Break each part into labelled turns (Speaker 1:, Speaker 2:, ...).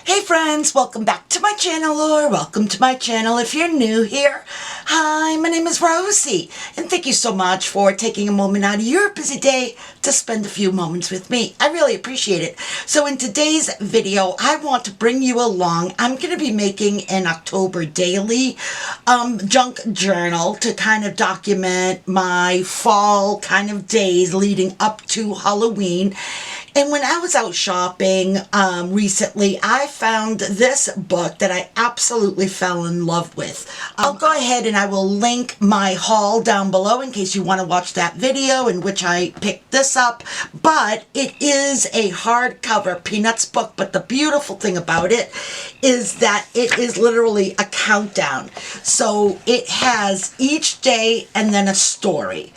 Speaker 1: Hey friends, welcome back to my channel, or welcome to my channel if you're new here. Hi, my name is Rosey, and thank you so much for taking a moment out of your busy day to spend a few moments with me. I really appreciate it. So in today's video, I want to bring you along. I'm going to be making an October daily junk journal to kind of document my fall kind of days leading up to Halloween. And when I was out shopping recently, I found this book that I absolutely fell in love with. I'll go ahead and I will link my haul down below in case you want to watch that video in which I picked this up. But it is a hardcover Peanuts book, but the beautiful thing about it is that it is literally a countdown. So it has each day and then a story.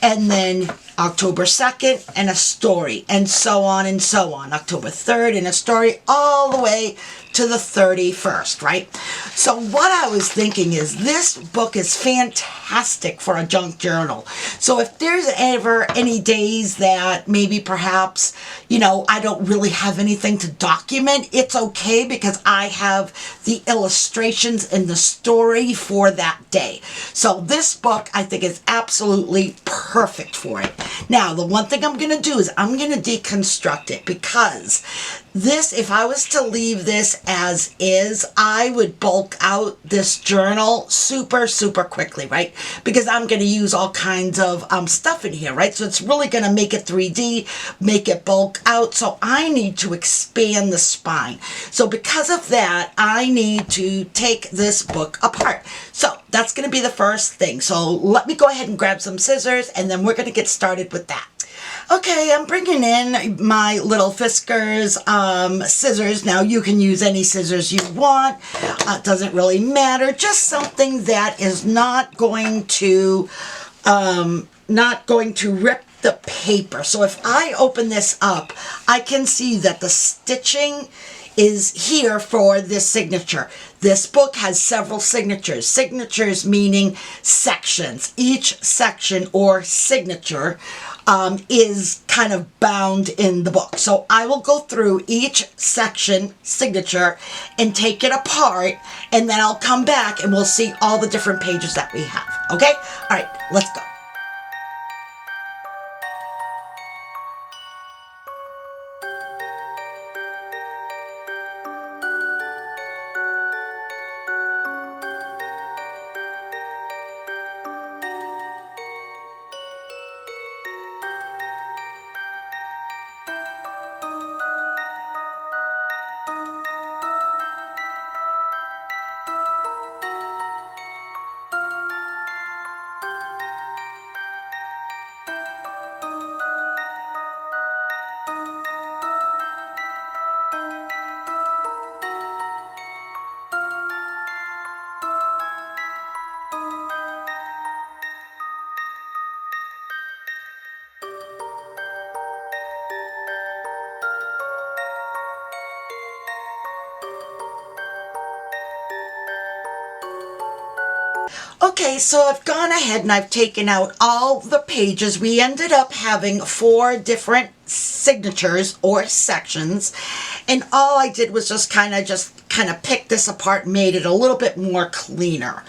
Speaker 1: And then October 2nd and a story, and so on and so on. October 3rd and a story all the way to the 31st, right? So what I was thinking is this book is fantastic for a junk journal. So if there's ever any days that maybe perhaps, I don't really have anything to document, it's okay because I have the illustrations and the story for that day. So this book I think is absolutely perfect for it. Now, the one thing I'm going to do is I'm going to deconstruct it because this, if I was to leave this as is, I would bulk out this journal super quickly, right? Because I'm going to use all kinds of stuff in here, right? So it's really going to make it 3D, make it bulk out. So I need to expand the spine. So because of that, I need to take this book apart. So that's going to be the first thing. So let me go ahead and grab some scissors and then we're going to get started with that. Okay, I'm bringing in my little Fiskars scissors. Now you can use any scissors you want. It doesn't really matter. Just something that is not going to rip the paper. So if I open this up, I can see that the stitching is here for this signature. This book has several signatures. Signatures meaning sections. Each section or signature is kind of bound in the book. So I will go through each section signature and take it apart, and then I'll come back and we'll see all the different pages that we have. Okay? All right, let's go. Okay, so I've gone ahead and I've taken out all the pages. We ended up having 4 different signatures or sections, and all I did was just kind of pick this apart, made it a little bit more cleaner.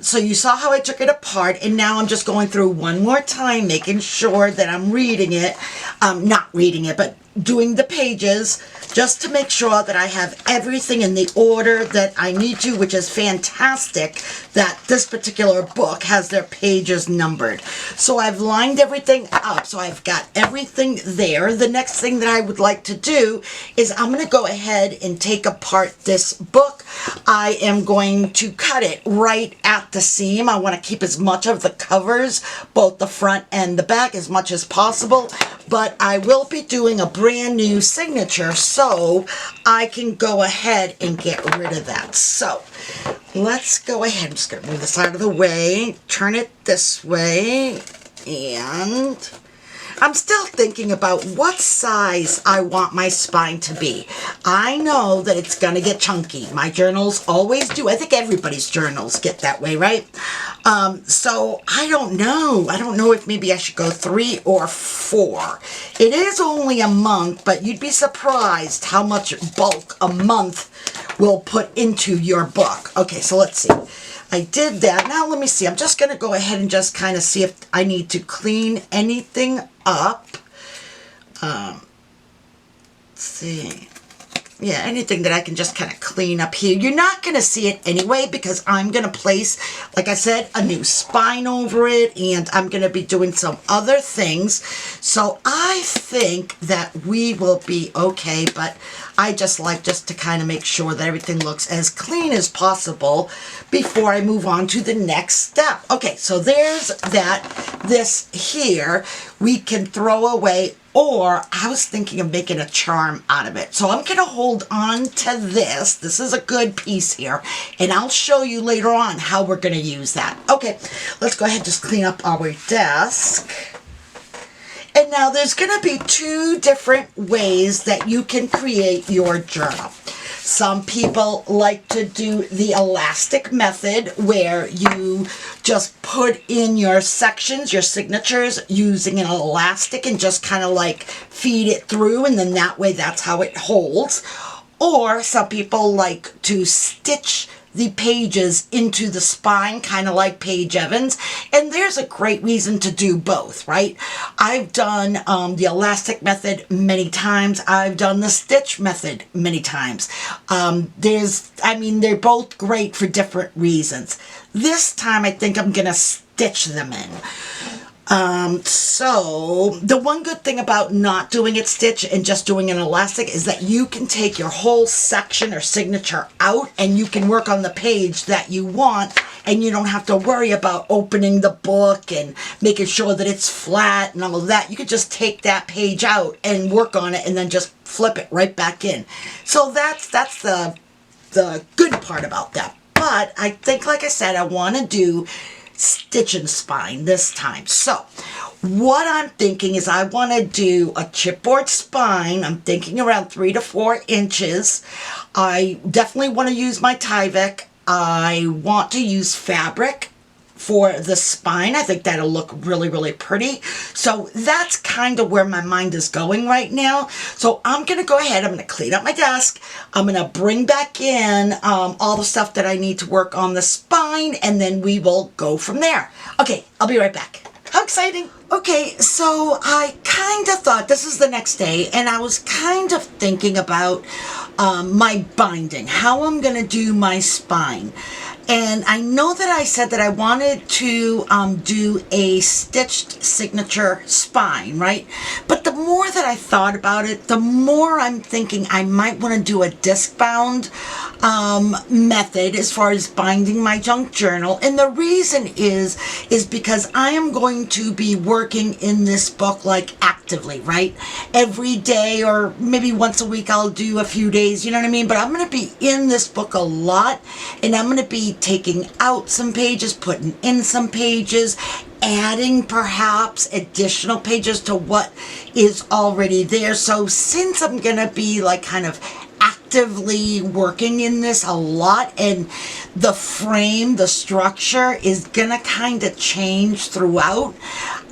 Speaker 1: So you saw how I took it apart, and now I'm just going through one more time, making sure that I'm reading it, not reading it, but doing the pages just to make sure that I have everything in the order that I need to, which is fantastic that this particular book has their pages numbered. So I've lined everything up, so I've got everything there. The next thing that I would like to do is I'm going to go ahead and take apart this book. I am going to cut it right at the seam. I want to keep as much of the covers, both the front and the back, as much as possible, but I will be doing a brand new signature, so I can go ahead and get rid of that. So let's go ahead. I'm just going to move this out of the way, turn it this way, and I'm still thinking about what size I want my spine to be. I know that it's going to get chunky. My journals always do. I think everybody's journals get that way, right? So I don't know. I don't know if maybe I should go 3 or 4. It is only a month, but you'd be surprised how much bulk a month will put into your book. Okay, so let's see. I did that. Now let me see. I'm just going to go ahead and just kind of see if I need to clean anything up. Let's see. Yeah, anything that I can just kind of clean up here. You're not going to see it anyway because I'm going to place, like I said, a new spine over it, and I'm going to be doing some other things. So I think that we will be okay, but I just like just to kind of make sure that everything looks as clean as possible before I move on to the next step. Okay, so there's that. This here we can throw away, or I was thinking of making a charm out of it. So I'm going to hold on to this. This is a good piece here, and I'll show you later on how we're going to use that. Okay, let's go ahead and just clean up our desk. And now there's going to be 2 different ways that you can create your journal. Some people like to do the elastic method where you just put in your sections, your signatures using an elastic and just kind of like feed it through, and then that way that's how it holds. Or some people like to stitch the pages into the spine, kind of like Paige Evans, and there's a great reason to do both, right? I've done the elastic method many times. I've done the stitch method many times. They're both great for different reasons. This time I think I'm gonna stitch them in. So the one good thing about not doing it stitch and just doing an elastic is that you can take your whole section or signature out and you can work on the page that you want, and you don't have to worry about opening the book and making sure that it's flat and all of that. You could just take that page out and work on it and then just flip it right back in. So that's the good part about that. But I think, like I said, I want to do stitch and spine this time. So what I'm thinking is I want to do a chipboard spine. I'm thinking around 3 to 4 inches. I definitely want to use my Tyvek. I want to use fabric for the spine. I think that'll look really, really pretty. So that's kind of where my mind is going right now. So I'm going to go ahead. I'm going to clean up my desk. I'm going to bring back in all the stuff that I need to work on the spine, and then we will go from there. Okay, I'll be right back. How exciting. Okay, so I kind of thought this is the next day, and I was kind of thinking about my binding, how I'm going to do my spine. And I know that I said that I wanted to do a stitched signature spine, right? But the more that I thought about it, the more I'm thinking I might want to do a disc bound method as far as binding my junk journal. And the reason is because I am going to be working in this book like actively, right? Every day, or maybe once a week I'll do a few days, you know what I mean? But I'm going to be in this book a lot, and I'm going to be taking out some pages, putting in some pages, adding perhaps additional pages to what is already there. So since I'm going to be like kind of actively working in this a lot, and the frame, the structure is gonna kind of change throughout,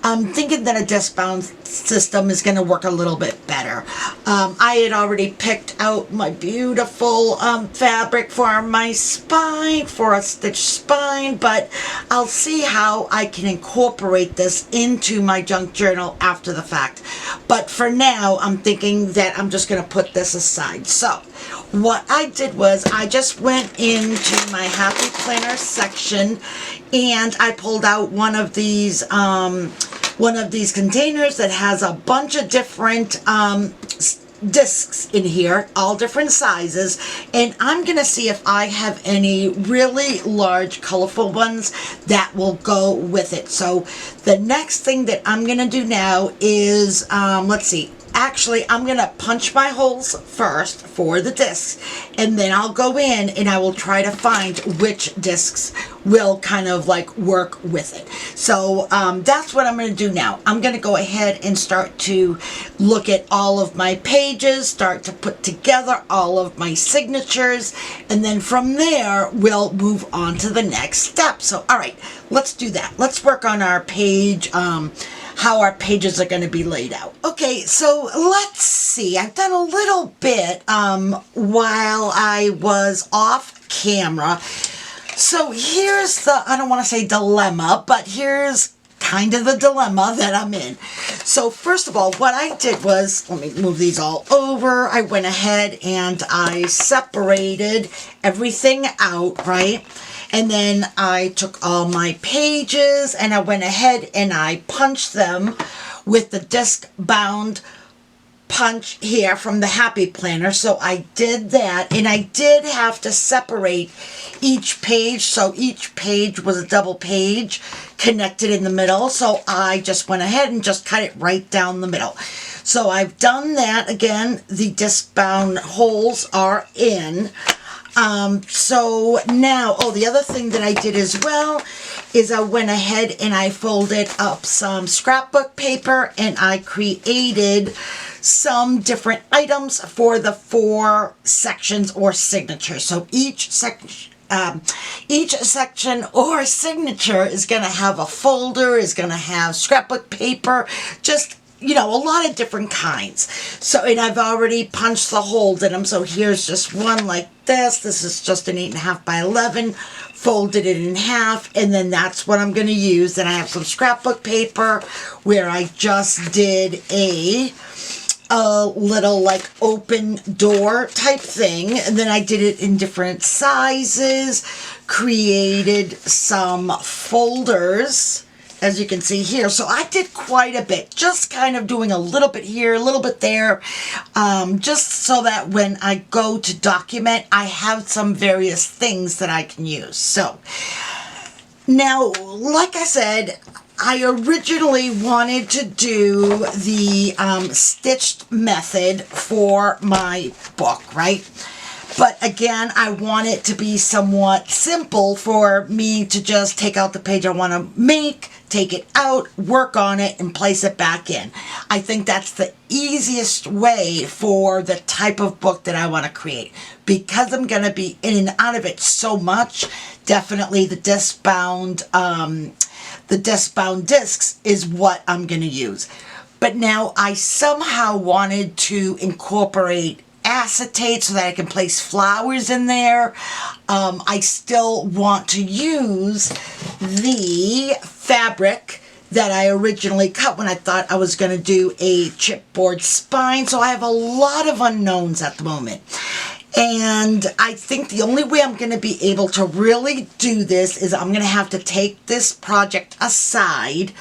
Speaker 1: I'm thinking that a disc bound system is going to work a little bit better. I had already picked out my beautiful fabric for my spine, for a stitch spine, but I'll see how I can incorporate this into my junk journal after the fact. But for now, I'm thinking that I'm just going to put this aside. So what I did was I just went into my Happy Planner section, and I pulled out one of these containers that has a bunch of different discs in here, all different sizes, and I'm gonna see if I have any really large colorful ones that will go with it. So the next thing that I'm gonna do now is let's see, actually, I'm going to punch my holes first for the discs, and then I'll go in and I will try to find which discs will kind of like work with it. So that's what I'm going to do now. I'm going to go ahead and start to look at all of my pages, start to put together all of my signatures, and then from there we'll move on to the next step. So all right, let's do that. Let's work on our page, how our pages are going to be laid out. Okay, so let's see. I've done a little bit while I was off camera. So here's the, I don't want to say dilemma, but here's kind of the dilemma that I'm in. So first of all, what I did was, let me move these all over. I went ahead and I separated everything out, right? And then I took all my pages and I went ahead and I punched them with the disc bound punch here from the Happy Planner. So I did that, and I did have to separate each page. So each page was a double page connected in the middle. So I just went ahead and just cut it right down the middle. So I've done that. Again, the disc bound holes are in. So now, the other thing that I did as well is I went ahead and I folded up some scrapbook paper and I created some different items for the 4 sections or signatures. So each section or signature is going to have a folder, is going to have scrapbook paper, just, you know, a lot of different kinds. So, and I've already punched the holes in them. So here's just one like this. This is just an 8.5 by 11. Folded it in half, and then that's what I'm going to use. Then I have some scrapbook paper where I just did a little like open door type thing, and then I did it in different sizes, created some folders, as you can see here. So I did quite a bit, just kind of doing a little bit here, a little bit there, just so that when I go to document, I have some various things that I can use. So now, like I said, I originally wanted to do the stitched method for my book, right? But again, I want it to be somewhat simple for me to just take out the page I want to make, take it out, work on it, and place it back in. I think that's the easiest way for the type of book that I want to create. Because I'm going to be in and out of it so much, definitely the disc-bound discs is what I'm going to use. But now I somehow wanted to incorporate acetate so that I can place flowers in there. I still want to use the fabric that I originally cut when I thought I was going to do a chipboard spine. So I have a lot of unknowns at the moment. And I think the only way I'm going to be able to really do this is I'm going to have to take this project aside,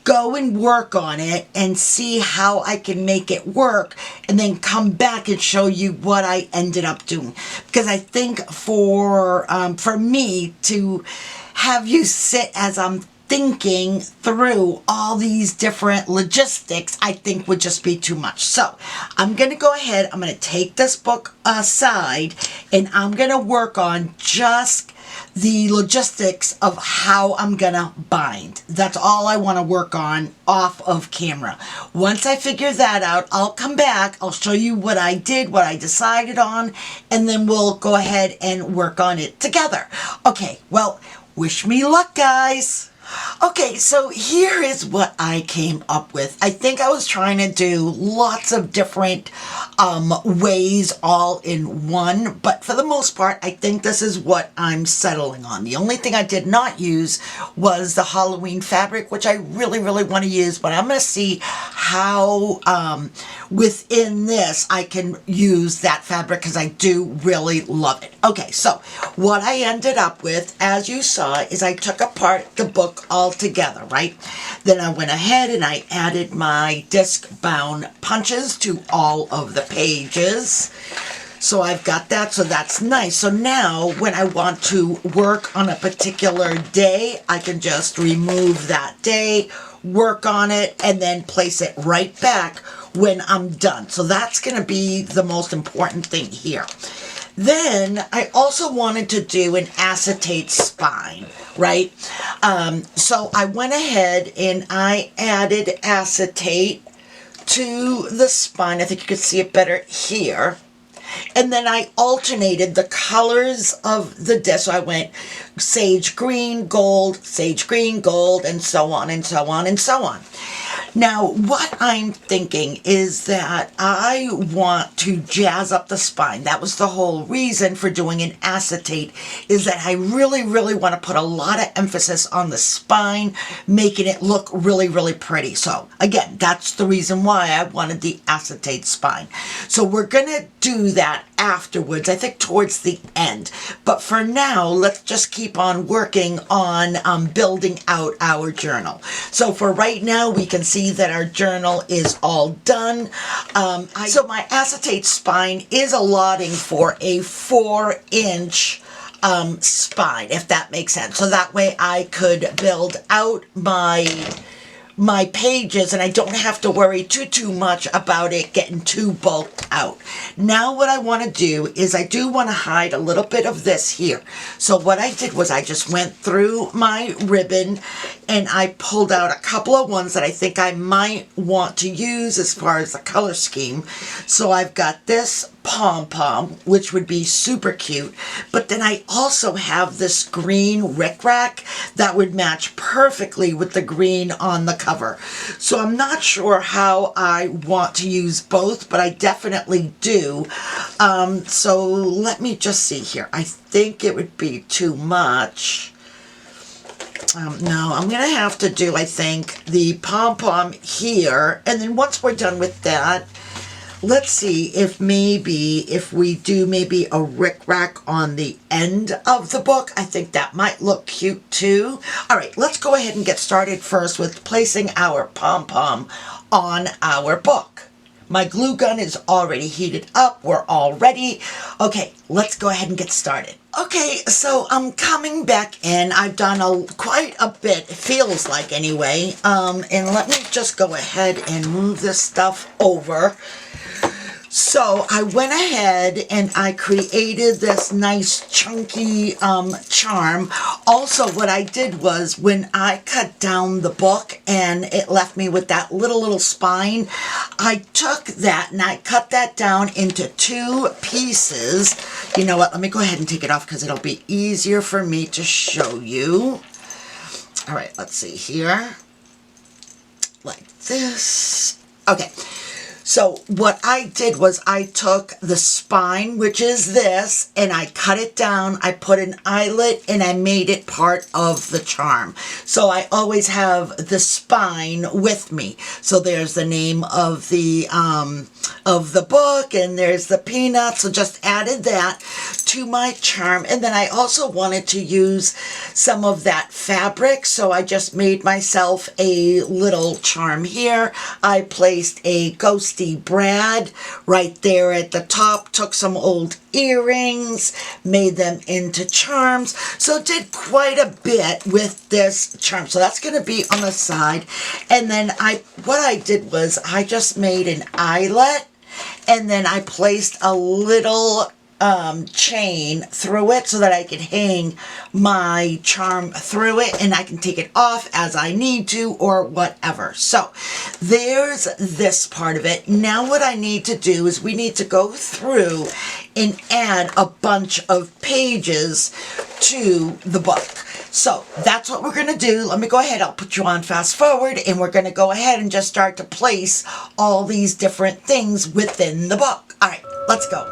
Speaker 1: go and work on it and see how I can make it work, and then come back and show you what I ended up doing. Because I think for me to have you sit as I'm thinking through all these different logistics, I think would just be too much. So I'm going to go ahead, I'm going to take this book aside, and I'm going to work on just the logistics of how I'm going to bind. That's all I want to work on off of camera. Once I figure that out, I'll come back, I'll show you what I did, what I decided on, and then we'll go ahead and work on it together. Okay, well, wish me luck, guys. Okay, so here is what I came up with. I think I was trying to do lots of different ways all in one, but for the most part, I think this is what I'm settling on. The only thing I did not use was the Halloween fabric, which I really, really want to use, but I'm going to see how within this I can use that fabric, because I do really love it. Okay, so what I ended up with, as you saw, is I took apart the book all together, right? Then I went ahead and I added my disc bound punches to all of the pages. So I've got that, so that's nice. So now when I want to work on a particular day, I can just remove that day, work on it, and then place it right back when I'm done. So that's going to be the most important thing here. Then I also wanted to do an acetate spine, right? So I went ahead and I added acetate to the spine. I think you can see it better here. And then I alternated the colors of the disc. So I went sage green, gold, and so on and so on and so on. Now, what I'm thinking is that I want to jazz up the spine. That was the whole reason for doing an acetate, is that I really, really want to put a lot of emphasis on the spine, making it look really, really pretty. So again, that's the reason why I wanted the acetate spine. So we're going to do that afterwards, I think towards the end. But for now, let's just keep on working on building out our journal. So for right now, we can see that our journal is all done. So my acetate spine is allotting for a 4-inch spine, if that makes sense. So that way I could build out my pages and I don't have to worry too much about it getting too bulked out. Now what I want to do is I do want to hide a little bit of this here. So what I did was I just went through my ribbon and I pulled out a couple of ones that I think I might want to use as far as the color scheme. So I've got this pom-pom, which would be super cute, but then I also have this green rickrack that would match perfectly with the green on the cover. So I'm not sure how I want to use both, but I definitely do. So let me just see here. I think it would be too much. No, I'm going to have to do, I think, the pom-pom here, and then once we're done with that, let's see if we do maybe a rickrack on the end of the book. I think that might look cute too. All right, let's go ahead and get started first with placing our pom-pom on our book. My glue gun is already heated up. We're all ready. Okay, let's go ahead and get started. Okay, so I'm coming back in. I've done quite a bit, it feels like anyway. And let me just go ahead and move this stuff over. So I went ahead and I created this nice chunky charm. Also, what I did was when I cut down the book and it left me with that little spine, I took that and I cut that down into 2 pieces. You know what? Let me go ahead and take it off because it'll be easier for me to show you. All right, let's see here. Like this. Okay. So what I did was I took the spine, which is this, and I cut it down, I put an eyelet, and I made it part of the charm. So I always have the spine with me. So there's the name of the book, and there's the peanut. So just added that to my charm. And then I also wanted to use some of that fabric, so I just made myself a little charm here. I placed a ghosty Brad right there at the top, took some old earrings, made them into charms. So did quite a bit with this charm. So that's going to be on the side. And then what I did was I just made an eyelet, and then I placed a little chain through it so that I could hang my charm through it, and I can take it off as I need to or whatever. So there's this part of it. Now what I need to do is we need to go through and add a bunch of pages to the book. So that's what we're going to do. Let me go ahead. I'll put you on fast forward, and we're going to go ahead and just start to place all these different things within the book. All right, let's go.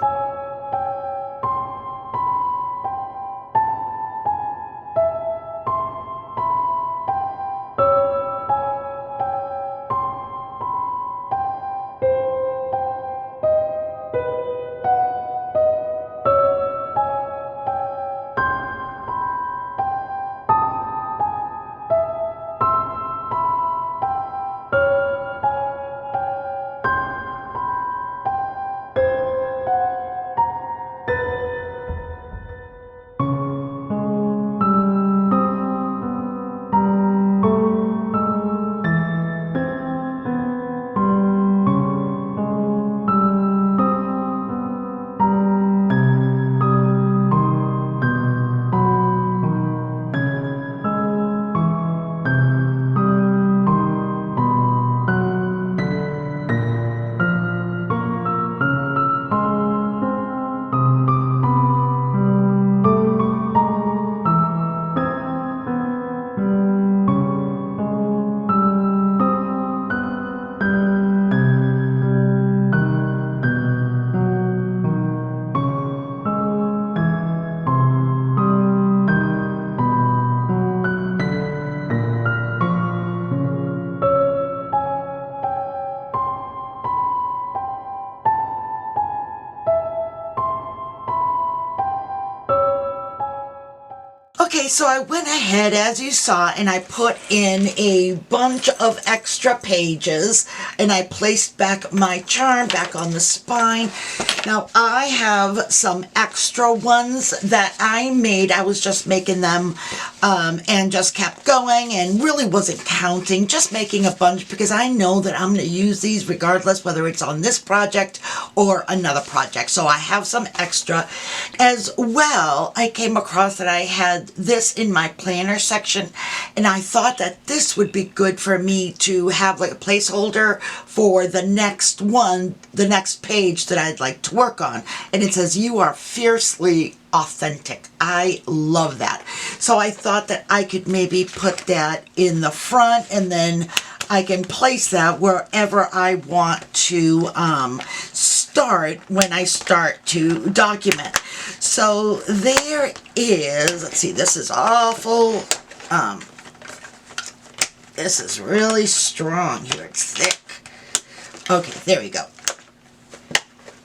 Speaker 1: so I went ahead, as you saw, and I put in a bunch of extra pages, and I placed back my charm back on the spine. Now, I have some extra ones that I made. I was just making them and just kept going and really wasn't counting, just making a bunch because I know that I'm going to use these regardless whether it's on this project or another project. So I have some extra. As well, I came across that I had this in my planner section, and I thought that this would be good for me to have like a placeholder for the next one, the next page that I'd like to work on. And it says, "You are fiercely authentic." I love that. So I thought that I could maybe put that in the front, and then I can place that wherever I want to start when I start to document. So there is, let's see, this is awful. This is really strong here. It's thick. Okay, there we go.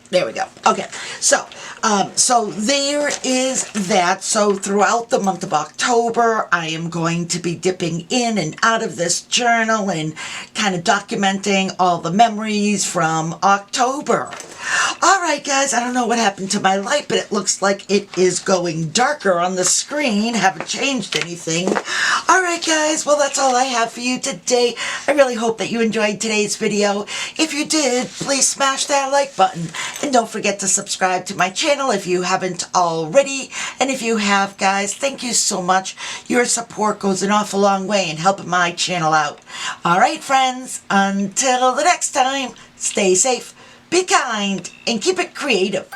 Speaker 1: There we go. Okay, so there is that. So throughout the month of October, I am going to be dipping in and out of this journal and kind of documenting all the memories from October. All right, guys, I don't know what happened to my light, but it looks like it is going darker on the screen. Haven't changed anything. All right, guys, well, that's all I have for you today. I really hope that you enjoyed today's video. If you did, please smash that like button. And don't forget to subscribe to my channel if you haven't already. And if you have, guys, thank you so much. Your support goes an awful long way in helping my channel out. All right, friends, until the next time, stay safe, be kind, and keep it creative.